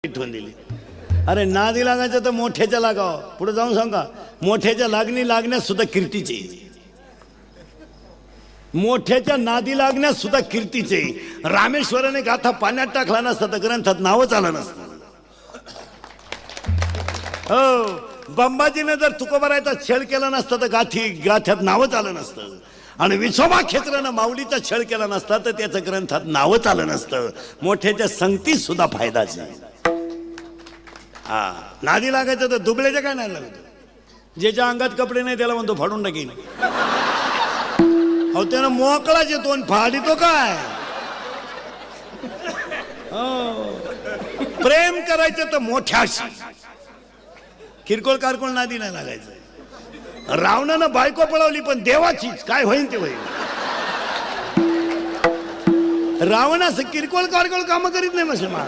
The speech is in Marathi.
ठेवून दिली. अरे नादी लागायचं तर मोठ्याच्या लागाव. पुढे जाऊन सांगा, मोठ्याच्या लागणी लागण्यास सुद्धा कीर्तीचे, मोठ्याच्या नादी लागण्यास सुद्धा कीर्तीचे. रामेश्वराने गाथा पाण्यात टाकला नसता तर ग्रंथात नावच आलं नसतं. हो, बंबाजीने जर तुकोबारायचा छळ केला नसता तर गाथ्यात नावच आलं नसतं. आणि विठोबा क्षेत्रानं माऊलीचा छळ केला नसता तर त्याचं ग्रंथात नावच आलं नसतं. मोठ्याच्या संगतीत सुद्धा फायदाच आहे. हा, नादी लागायचं तर दुबळ्याच्या काय नाही लागत. ज्याच्या अंगात कपडे नाही त्याला म्हणतो फाडून टाकीन. अहो त्यानं मोकळाच येतो आणि फाडितो काय. प्रेम करायचं तर मोठ्याशी, किरकोळ कारकोळ नादी नाही लागायचं. रावणानं बायको पळवली पण देवाचीच, काय होईल ते होईल. रावण असं किरकोळ कारकोळ कामं करीत नाही मुसलमान.